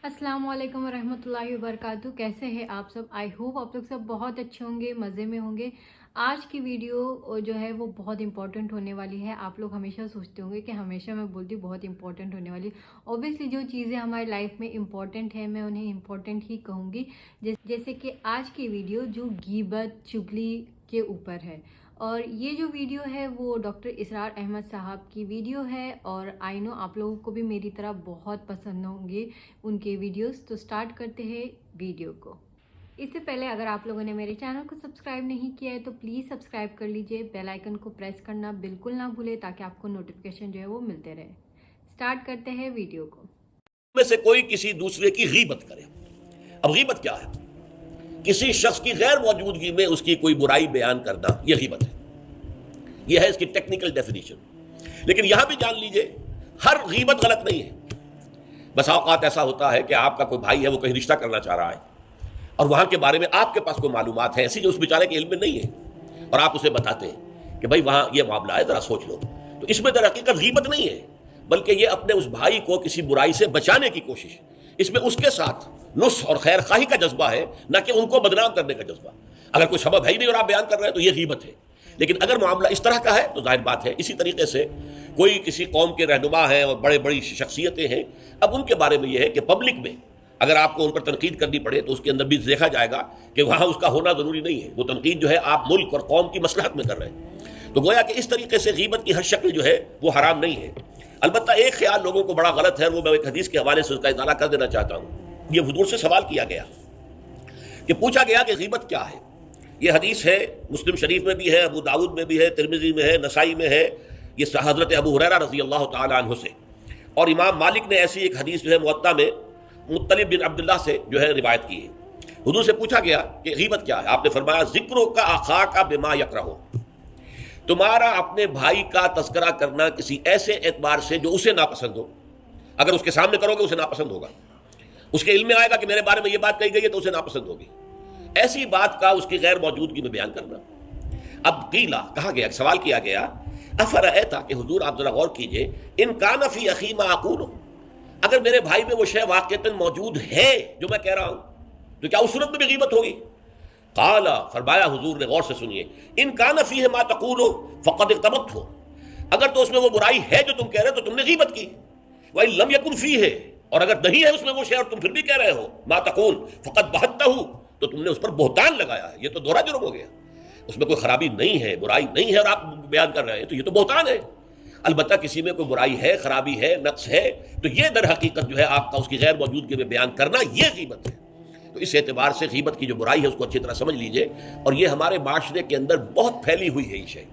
अस्सलाम वालेकुम रहमतुल्लाहि वबरकातुहू। कैसे हैं आप सब? आई होप आप लोग सब बहुत अच्छे होंगे, मज़े में होंगे। आज की वीडियो जो है वो बहुत इंपॉर्टेंट होने वाली है। आप लोग हमेशा सोचते होंगे कि हमेशा मैं बोलती हूँ बहुत इंपॉर्टेंट होने वाली। ऑब्वियसली जो चीज़ें हमारी लाइफ में इंपॉर्टेंट है मैं उन्हें इंपॉर्टेंट ही कहूँगी। जैसे कि आज की वीडियो जो गीबत चुगली के ऊपर है, और ये जो वीडियो है वो डॉक्टर इसरार अहमद साहब की वीडियो है, और आई नो आप लोगों को भी मेरी तरह बहुत पसंद होंगे उनके वीडियोस। तो स्टार्ट करते हैं वीडियो को। इससे पहले अगर आप लोगों ने मेरे चैनल को सब्सक्राइब नहीं किया है तो प्लीज़ सब्सक्राइब कर लीजिए, बेल आइकन को प्रेस करना बिल्कुल ना भूलें ताकि आपको नोटिफिकेशन जो है वो मिलते रहे। स्टार्ट करते हैं वीडियो को। में से कोई किसी दूसरे की गीबत करे। अब गीबत क्या है? किसी शख्स की गैर मौजूदगी में उसकी कोई बुराई बयान करना, यह गीबत है। यह है इसकी टेक्निकल डेफिनेशन। लेकिन यहां भी जान लीजिए, हर गीबत गलत नहीं है। बस औकात ऐसा होता है कि आपका कोई भाई है, वो कहीं रिश्ता करना चाह रहा है और वहां के बारे में आपके पास कोई मालूमात है ऐसी जो उस बेचारे के इल्म में नहीं है, और आप उसे बताते हैं कि भाई वहां ये मामला है, जरा सोच लो। तो इसमें दर हकीकत गीबत नहीं है, बल्कि ये अपने उस भाई को किसी बुराई से बचाने की कोशिश। इसमें उसके साथ नुस्ख और खैर खाही का जज्बा है, ना कि उनको बदनाम करने का जज्बा। अगर कोई सबब है ही नहीं और आप बयान कर रहे हैं तो ये गीबत है। लेकिन अगर मामला इस तरह का है तो जाहिर बात है। इसी तरीके से कोई किसी कौम के रहनुमा हैं और बड़े बड़ी शख्सियतें हैं, अब उनके बारे में यह है कि पब्लिक में अगर आपको उन पर तनकीद करनी पड़े तो उसके अंदर भी देखा जाएगा कि वहाँ उसका होना ज़रूरी नहीं है। वो तनकीद जो है आप मुल्क और कौम की मसलहत में कर रहे हैं। तो गोया कि इस तरीके से गीबत की हर शक्ल जो है वो हराम नहीं है। अलबत्ता एक ख्याल लोगों को बड़ा गलत है, वो मैं एक हदीस के हवाले से उसका इजाला कर देना चाहता हूँ। ये हुजूर से सवाल किया गया कि पूछा गया कि गीबत क्या है। ये हदीस है, मुस्लिम शरीफ में भी है, अबू दाऊद में भी है, तिरमिज़ी में है, नसाई में है। ये हज़रत अबू हुरैरा रज़ी अल्लाह तआला अन्हु से, और इमाम मालिक ने ऐसी एक हदीस जो है मुअत्ता में मुत्तलिब बिन अब्दुल्लाह से जो है रिवायत की है। हुजूर से पूछा गया कि गीबत क्या है। आपने फरमाया ज़िक्रो का आखा का बिमा यकरहो, तुम्हारा अपने भाई का तज़किरा करना किसी ऐसे एतबार से जो उसे नापसंद हो। अगर उसके सामने करोगे उसे नापसंद होगा, उसके इल्म में आएगा कि मेरे बारे में ये बात कही गई है तो उसे नापसंद होगी। ऐसी बात का उसकी गैर मौजूदगी में बयान करना। अब कीला कहा गया, सवाल किया गया, अफरअता कि हुजूर आप जरा गौर कीजिए, इन कान फी अखी मा अकूल, अगर मेरे भाई में वो शय वाक़तन मौजूद है जो मैं कह रहा हूं तो क्या उस सूरत में भी गीबत होगी? काला फरमाया हुजूर ने, गौर से सुनिए, इन कान फीह मा तक़ूलु फ़क़द इग़्तबत हो, अगर तो उसमें वो बुराई है जो तुम कह रहे हो तो तुमने गीबत की। वह लम यकुन फीह, और अगर नहीं है उसमें वो शय और तुम फिर भी कह रहे हो मा तक़ूल फ़क़द बहत्तहु, तो तुमने उस पर बोहतान लगाया है। ये तो दोहरा जुर्म हो गया। उसमें कोई खराबी नहीं है, बुराई नहीं है और आप बयान कर रहे हैं, तो ये तो बोहतान है। अलबत्ता किसी में कोई बुराई है, खराबी है, नक्स है, तो ये दर हकीकत जो है आपका उसकी गैर मौजूदगी में बयान करना, ये गीबत है। तो इस एतबार से गीबत की जो बुराई है उसको अच्छी तरह समझ लीजिए। और ये हमारे माशरे के अंदर बहुत फैली हुई है ये शय।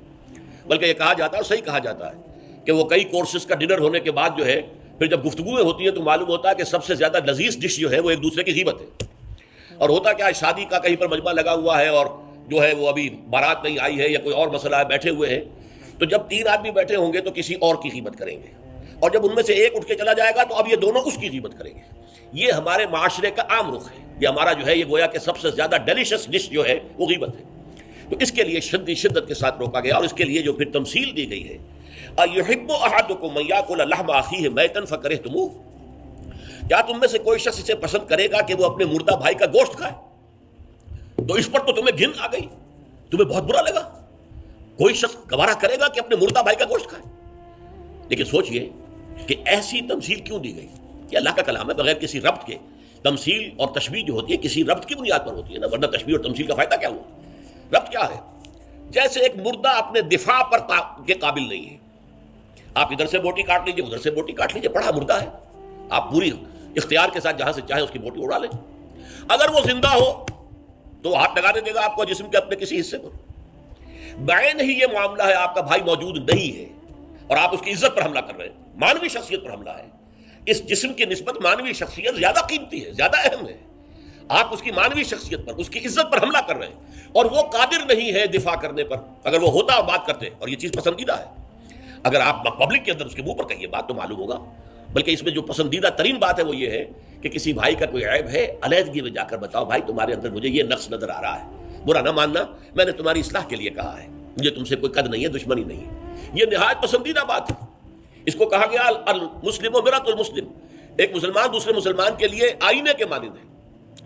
बल्कि ये कहा जाता है और सही कहा जाता है कि वो कई कोर्सेज का डिनर होने के बाद जो है फिर जब गुफ्तगुएं होती हैं तो मालूम होता है कि सबसे ज़्यादा लजीज डिश जो है वो एक दूसरे की गीबत है। और होता क्या है, शादी का कहीं पर मजमा लगा हुआ है और जो है वो अभी बारात नहीं आई है या कोई और मसला है, बैठे हुए हैं, तो जब तीन आदमी बैठे होंगे तो किसी और की गीबत करेंगे, और जब उनमें से एक उठ के चला जाएगा तो अब ये दोनों उसकी गीबत करेंगे। ये हमारे माशरे का आम रुख है। ये हमारा जो है ये गोया कि सबसे ज़्यादा डिलीशियस डिश जो है वो गीबत है। तो इसके लिए शिद्दत के साथ रोका गया, और इसके लिए जो फिर तमसील दी गई है, अयुहिब्बु अहदुकुम मन याकुल लहमा अखीहि मैतन फकरिहतुमूह, क्या तुम में से कोई शख्स इसे पसंद करेगा कि वो अपने मुर्दा भाई का गोश्त खाए? तो इस पर तो तुम्हें घिन आ गई, तुम्हें बहुत बुरा लगा। कोई शख्स गवारा करेगा कि अपने मुर्दा भाई का गोश्त खाए? लेकिन सोचिए कि ऐसी तमसील क्यों दी गई। ये अल्लाह का कलाम है, बगैर किसी रब्त के। तमसील और तशबीह जो होती है किसी रब्त की बुनियाद पर होती है ना, वरना तशबीह और तमसील का फायदा क्या हुआ? रब्त क्या है? जैसे एक मुर्दा अपने दिफा पर के काबिल नहीं है। आप इधर से बोटी काट लीजिए, उधर से बोटी काट लीजिए, पड़ा मुर्दा है, आप पूरी इख्तियार के साथ जहां से चाहे उसकी बोटी उड़ा लें। अगर वो जिंदा हो तो हाथ लगाने देगा आपको जिस्म के अपने किसी हिस्से पर। बैन ही ये मामला है, आपका भाई मौजूद नहीं है और आप उसकी इज्जत पर हमला कर रहे हैं, मानवी शख्सियत पर हमला है। इस जिस्म की निस्बत मानवी शख्सियत ज्यादा कीमती है, ज्यादा अहम है। आप उसकी मानवी शख्सियत पर, उसकी इज्जत पर हमला कर रहे हैं, और वो कादिर नहीं है दिफा करने पर। अगर वो होता और बात करते, और ये चीज पसंदीदा है, अगर आप पब्लिक के अंदर उसके मुंह पर कहिए बात तो मालूम होगा। बल्कि इसमें जो पसंदीदा तरीन बात है वो ये है कि किसी भाई का कोई ऐब है, अलहदगी में जाकर बताओ, भाई तुम्हारे अंदर मुझे ये नक्स नजर आ रहा है, बुरा ना मानना, मैंने तुम्हारी इस्लाह के लिए कहा है, मुझे तुमसे कोई कद नहीं है, दुश्मनी नहीं है। ये निहायत पसंदीदा बात है। इसको कहा गया अल मुस्लिम मिरातुल मुस्लिम, ایک مسلمان دوسرے مسلمان کے لیے آئینے کے مانند ہے.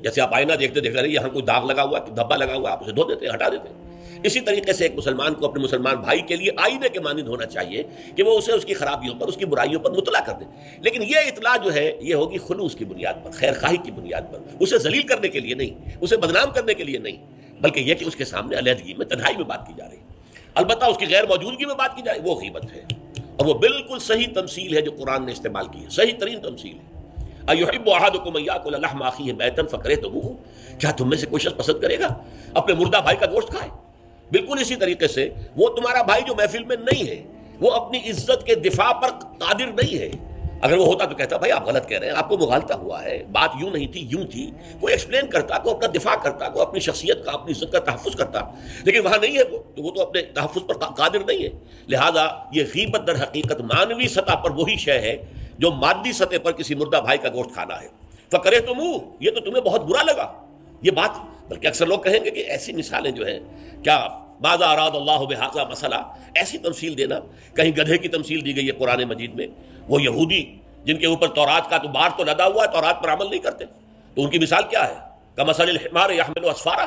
جیسے آپ آئینہ دیکھتے دیکھتے رہے یہاں کوئی داغ لگا ہوا ہے, دھبا لگا ہوا ہے, آپ اسے دھو دیتے ہیں, ہٹا دیتے ہیں. اسی طریقے سے ایک مسلمان کو اپنے مسلمان بھائی کے لیے آئینے کے مانند ہونا چاہیے کہ وہ اسے اس کی خرابیوں پر, اس کی برائیوں پر مطلع کر دے. لیکن یہ اطلاع جو ہے یہ ہوگی خلوص کی بنیاد پر, خیر خواہی کی بنیاد پر, اسے ذلیل کرنے کے لیے نہیں, اسے بدنام کرنے کے لیے نہیں, بلکہ یہ کہ اس کے سامنے علیحدگی میں, تنہائی میں بات کی جا رہی ہے. البتہ اس کی غیر موجودگی میں بات کی جائے وہ غیبت ہے, اور وہ بالکل صحیح تمثیل ہے جو قرآن نے استعمال کی ہے, صحیح ترین تمثیل ہے. ایحب احدکم ان یاکل لحم اخیہ میتا فکرہتموہ, کیا تم میں سے کوئی شخص پسند کرے گا اپنے مردہ بھائی کا گوشت کھائے؟ بالکل اسی طریقے سے وہ تمہارا بھائی جو محفل میں نہیں ہے, وہ اپنی عزت کے دفاع پر قادر نہیں ہے. اگر وہ ہوتا تو کہتا بھائی آپ غلط کہہ رہے ہیں, آپ کو مغالطہ ہوا ہے, بات یوں نہیں تھی یوں تھی, کوئی ایکسپلین کرتا, کوئی اپنا دفاع کرتا, کوئی اپنی شخصیت کا, اپنی عزت کا تحفظ کرتا. لیکن وہاں نہیں ہے وہ, تو وہ تو اپنے تحفظ پر قادر نہیں ہے. لہذا یہ غیبت در حقیقت مانوی سطح پر وہی شے ہے جو مادی سطح پر کسی مردہ بھائی کا گوشت کھانا ہے. فکرہتموہ, یہ تو تمہیں بہت برا لگا یہ بات. بلکہ اکثر لوگ کہیں گے کہ ایسی مثالیں جو ہیں, کیا ماذا اراد اللہ بہذا مسئلہ, ایسی تمثیل دینا. کہیں گدھے کی تمثیل دی گئی ہے قرآن مجید میں. وہ یہودی جن کے اوپر تورات کا تو بار تو لدا ہوا ہے, تورات پر عمل نہیں کرتے, تو ان کی مثال کیا ہے؟ کمثل الحمار یحمل اسفارا,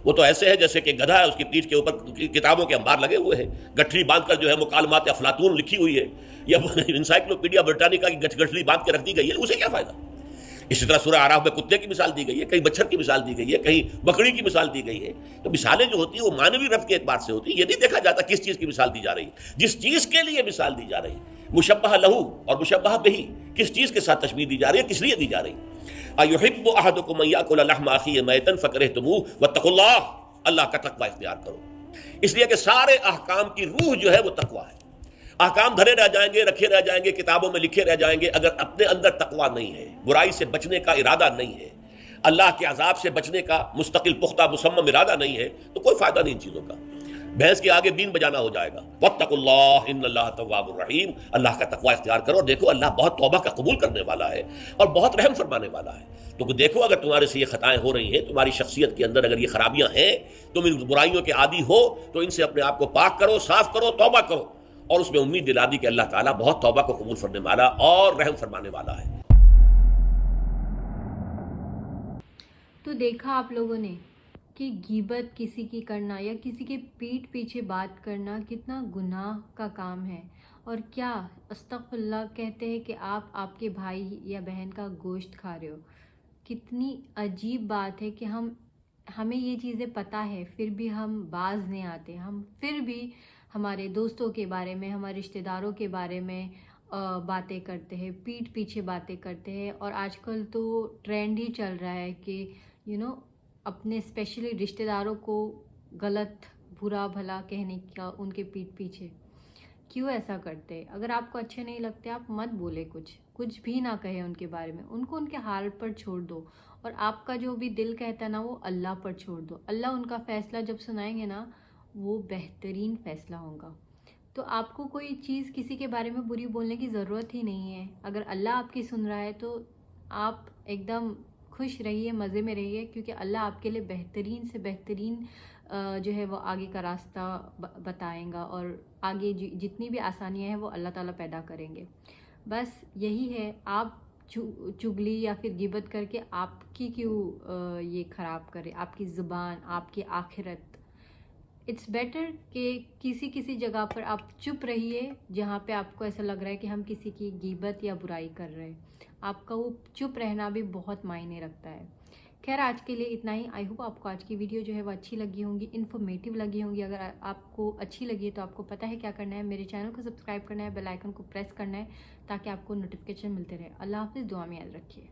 وہ تو ایسے ہے جیسے کہ گدھا ہے, اس کی پیٹھ کے اوپر کتابوں کے انبار لگے ہوئے ہیں, گٹھڑی باندھ کر جو ہے مکالمات افلاطون لکھی ہوئی ہے, یا انسائکلوپیڈیا برٹانیکا کی گٹھڑی باندھ کے رکھ دی گئی ہے, اسے کیا فائدہ؟ اسی طرح سورہ اعراف میں کتے کی مثال دی گئی ہے, کہیں بچھڑ کی مثال دی گئی ہے, کہیں بکری کی مثال دی گئی ہے. تو مثالیں جو ہوتی ہیں وہ مانوی ربط کے اعتبار سے ہوتی ہیں. یہ نہیں دیکھا جاتا کس چیز کی مثال دی جا رہی ہے, جس چیز کے لیے مثال دی جا رہی ہے. مشبہ لہو اور مشبہ بہی, کس چیز کے ساتھ تشبیہ دی جا رہی ہے, کس لیے دی جا رہی ہے. ایحب احدکم ان یاکل لحم اخیہ میتا فکرہتموہ واتقوا اللہ, اللہ کا تقوی اختیار کرو. اس لیے کہ سارے احکام کی روح جو ہے وہ تقوی ہے. احکام دھرے رہ جائیں گے, رکھے رہ جائیں گے, کتابوں میں لکھے رہ جائیں گے, اگر اپنے اندر تقوی نہیں ہے, برائی سے بچنے کا ارادہ نہیں ہے, اللہ کے عذاب سے بچنے کا مستقل پختہ مصمم ارادہ نہیں ہے, تو کوئی فائدہ نہیں ان چیزوں کا. بھینس کے آگے بین بجانا ہو جائے گا. واتقوا اللہ ان اللہ تواب الرحیم, اللہ کا تقوی اختیار کرو. اور دیکھو اللہ بہت توبہ کا قبول کرنے والا ہے اور بہت رحم فرمانے والا ہے. تو دیکھو اگر تمہارے سے یہ خطائیں ہو رہی ہیں, تمہاری شخصیت کے اندر اگر یہ خرابیاں ہیں, تم ان برائیوں کے عادی ہو, تو ان سے اپنے آپ کو پاک کرو, صاف کرو, توبہ کرو, اور اس میں امید دلا دی کہ اللہ تعالیٰ بہت توبہ کو قبول فرمانے والا اور رحم فرمانے والا ہے. تو دیکھا آپ لوگوں نے کہ غیبت کسی کی کرنا یا کسی کے پیٹھ پیچھے بات کرنا کتنا گناہ کا کام ہے. اور کیا استغفر اللہ کہتے ہیں کہ آپ کے بھائی یا بہن کا گوشت کھا رہے ہو. کتنی عجیب بات ہے کہ ہمیں یہ چیزیں پتہ ہے پھر بھی ہم باز نہیں آتے. ہم پھر بھی ہمارے دوستوں کے بارے میں, ہمارے رشتہ داروں کے بارے میں باتیں کرتے ہیں, پیٹھ پیچھے باتیں کرتے ہیں. اور آج کل تو ٹرینڈ ہی چل رہا ہے کہ اپنے اسپیشلی رشتہ داروں کو غلط برا بھلا کہنے کا ان کے پیٹھ پیچھے. کیوں ایسا کرتے؟ اگر آپ کو اچھے نہیں لگتے آپ مت بولے, کچھ بھی نہ کہیں ان کے بارے میں, ان کو ان کے حال پر چھوڑ دو. اور آپ کا جو بھی دل کہتا ہے نا وہ اللہ پر چھوڑ دو. اللہ ان کا فیصلہ جب سنائیں گے نا وہ بہترین فیصلہ ہوگا. تو آپ کو کوئی چیز کسی کے بارے میں بری بولنے کی ضرورت ہی نہیں ہے. اگر اللہ آپ کی سن رہا ہے تو آپ ایک دم خوش رہیے, مزے میں رہیے, کیونکہ اللہ آپ کے لیے بہترین سے بہترین جو ہے وہ آگے کا راستہ بتائیں گا, اور آگے جتنی بھی آسانیاں ہیں وہ اللہ تعالیٰ پیدا کریں گے. بس یہی ہے. آپ چگلی یا پھر غیبت کر کے آپ کی کیوں یہ خراب کرے, آپ کی زبان, آپ کی آخرت. اٹس بیٹر کہ کسی جگہ پر آپ چپ رہیے جہاں پہ آپ کو ایسا لگ رہا ہے کہ ہم کسی کی غیبت یا برائی کر رہے ہیں. آپ کا وہ چپ رہنا بھی بہت معنی رکھتا ہے. خیر آج کے لیے اتنا ہی. آئی ہوپ آپ کو آج کی ویڈیو جو ہے وہ اچھی لگی ہوں گی, انفارمیٹیو لگی ہوں گی. اگر آپ کو اچھی لگی ہے تو آپ کو پتہ ہے کیا کرنا ہے, میرے چینل کو سبسکرائب کرنا ہے, بیل آئیکن کو پریس کرنا ہے تاکہ آپ کو نوٹیفیکیشن ملتے رہے. اللہ حافظ, دعا میں یاد رکھیے.